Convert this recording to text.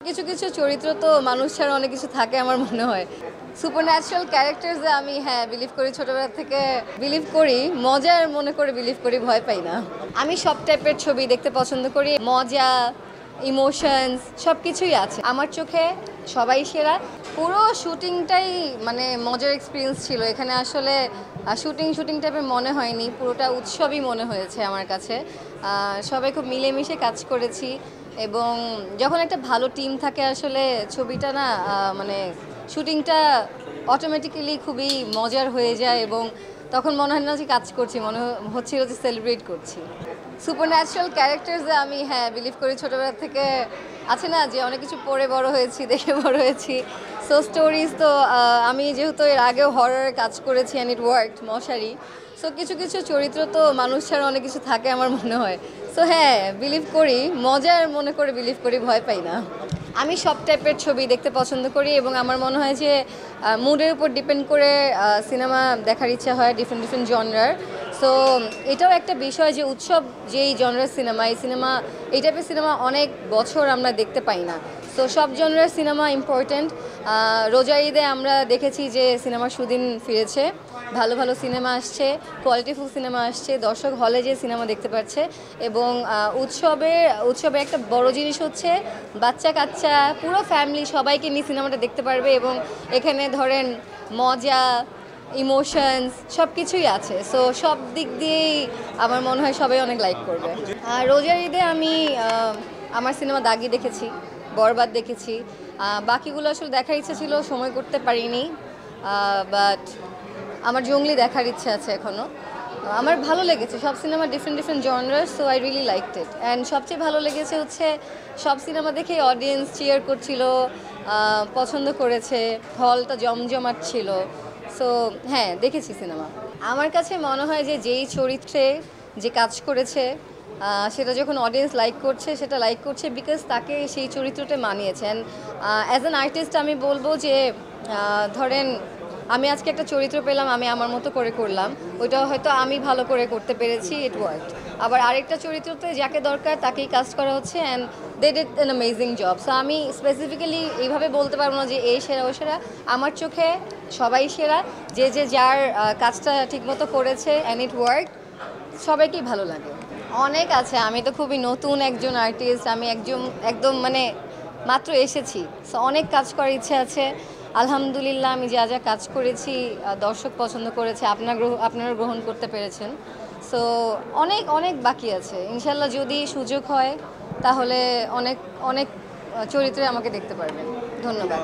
কিছু কিছু চরিত্র তো মানুষ ছাড়া অনেক কিছু থাকে আমার মনে হয়। সুপারন্যাচারাল ক্যারেক্টার্সে আমি বিলিভ করি, ছোটবেলা থেকে বিলিভ করি, মজার মনে করে বিলিভ করি, ভয় পাই না। আমি সব টাইপের ছবি দেখতে পছন্দ করি, মজা, ইমোশনস সব কিছুই আছে আমার চোখে। সবাই সেরা। পুরো শুটিংটাই মানে মজার এক্সপিরিয়েন্স ছিল। এখানে আসলে শুটিং শুটিং টাইপের মনে হয়নি, পুরোটা উৎসবই মনে হয়েছে আমার কাছে। সবাই খুব মিলেমিশে কাজ করেছি এবং যখন একটা ভালো টিম থাকে আসলে ছবিটা না মানে শুটিংটা অটোমেটিক্যালি খুবই মজার হয়ে যায় এবং তখন মনে হয় না যে কাজ করছি, মনে হচ্ছিল যে সেলিব্রেট করছি। সুপারন্যাচারাল ক্যারেক্টার্সে আমি বিলিভ করি, ছোটোবেলা থেকে আছে না যে অনেক কিছু পড়ে বড় হয়েছি, দেখে বড় হয়েছি। সো স্টোরিজ তো আমি যেহেতু এর আগেও হররের কাজ করেছি অ্যান্ড ইট ওয়ার্কড, মশারি। সো কিছু কিছু চরিত্র তো মানুষ ছাড়া অনেক কিছু থাকে আমার মনে হয়। সো বিলিভ করি, মজার মনে করে বিলিভ করি, ভয় পাই না। আমি সব টাইপের ছবি দেখতে পছন্দ করি এবং আমার মনে হয় যে মুডের উপর ডিপেন্ড করে সিনেমা দেখার ইচ্ছা হয়, ডিফারেন্ট ডিফারেন্ট জনরার। সো এটাও একটা বিষয় যে উৎসব যেই জনরার সিনেমা, এই টাইপের সিনেমা অনেক বছর আমরা দেখতে পাই না। সো সব জনরার সিনেমা ইম্পর্ট্যান্ট। রোজা ঈদে আমরা দেখেছি যে সিনেমার সুদিন ফিরেছে, ভালো ভালো সিনেমা আসছে, কোয়ালিটিফুল সিনেমা আসছে, দর্শক হলে যে সিনেমা দেখতে পাচ্ছে। এবং উৎসবে একটা বড় জিনিস হচ্ছে বাচ্চা কাচ্চা পুরো ফ্যামিলি সবাইকে নিয়ে সিনেমাটা দেখতে পারবে এবং এখানে ধরেন মজা, ইমোশনস সব কিছুই আছে। সো সব দিক দিয়েই আমার মনে হয় সবাই অনেক লাইক করবে। রোজার ঈদে আমি আমার সিনেমা দাগি দেখেছি, বরবাদ দেখেছি। বাকিগুলো আসলে দেখার ইচ্ছা ছিল, সময় করতে পারিনি। বাট আমার জঙ্গলি দেখার ইচ্ছা আছে এখনও। আমার ভালো লেগেছে সব সিনেমা, ডিফারেন্ট ডিফারেন্ট জনরার। So I really liked it. And সবচেয়ে ভালো লেগেছে হচ্ছে সব সিনেমা দেখেই অডিয়েন্স চিয়ার করছিল, পছন্দ করেছে, হলটা জমজমাট ছিল। সো দেখেছি সিনেমা। আমার কাছে মনে হয় যে যেই চরিত্রে যে কাজ করেছে সেটা যখন অডিয়েন্স লাইক করছে, সেটা লাইক করছে বিকজ তাকে সেই চরিত্রটা মানিয়েছেন। অ্যাজ অ্যান আর্টিস্ট আমি বলবো যে ধরেন আমি আজকে একটা চরিত্র পেলাম, আমি আমার মতো করে করলাম, ওইটা হয়তো আমি ভালো করে করতে পেরেছি, ইট ওয়ার্কড। আবার আরেকটা চরিত্রতে যাকে দরকার তাকেই কাজ করা হচ্ছে and they did an amazing job. So আমি স্পেসিফিক্যালি এইভাবে বলতে পারবো না যে এই সেরা ও সেরা। আমার চোখে সবাই সেরা, যে যে যার কাজটা ঠিকমতো করেছে অ্যান্ড ইট ওয়ার্ক, সবাইকেই ভালো লাগে। অনেক আছে, আমি তো খুবই নতুন একজন আর্টিস্ট, আমি একদম মানে মাত্র এসেছি। সো অনেক কাজ করার ইচ্ছে আছে। আলহামদুলিল্লাহ আমি যা যা কাজ করেছি দর্শক পছন্দ করেছে, আপনারা গ্রহণ করতে পেরেছেন। সো অনেক অনেক বাকি আছে। ইনশাল্লাহ যদি সুযোগ হয় তাহলে অনেক অনেক চরিত্রে আমাকে দেখতে পারবেন। ধন্যবাদ।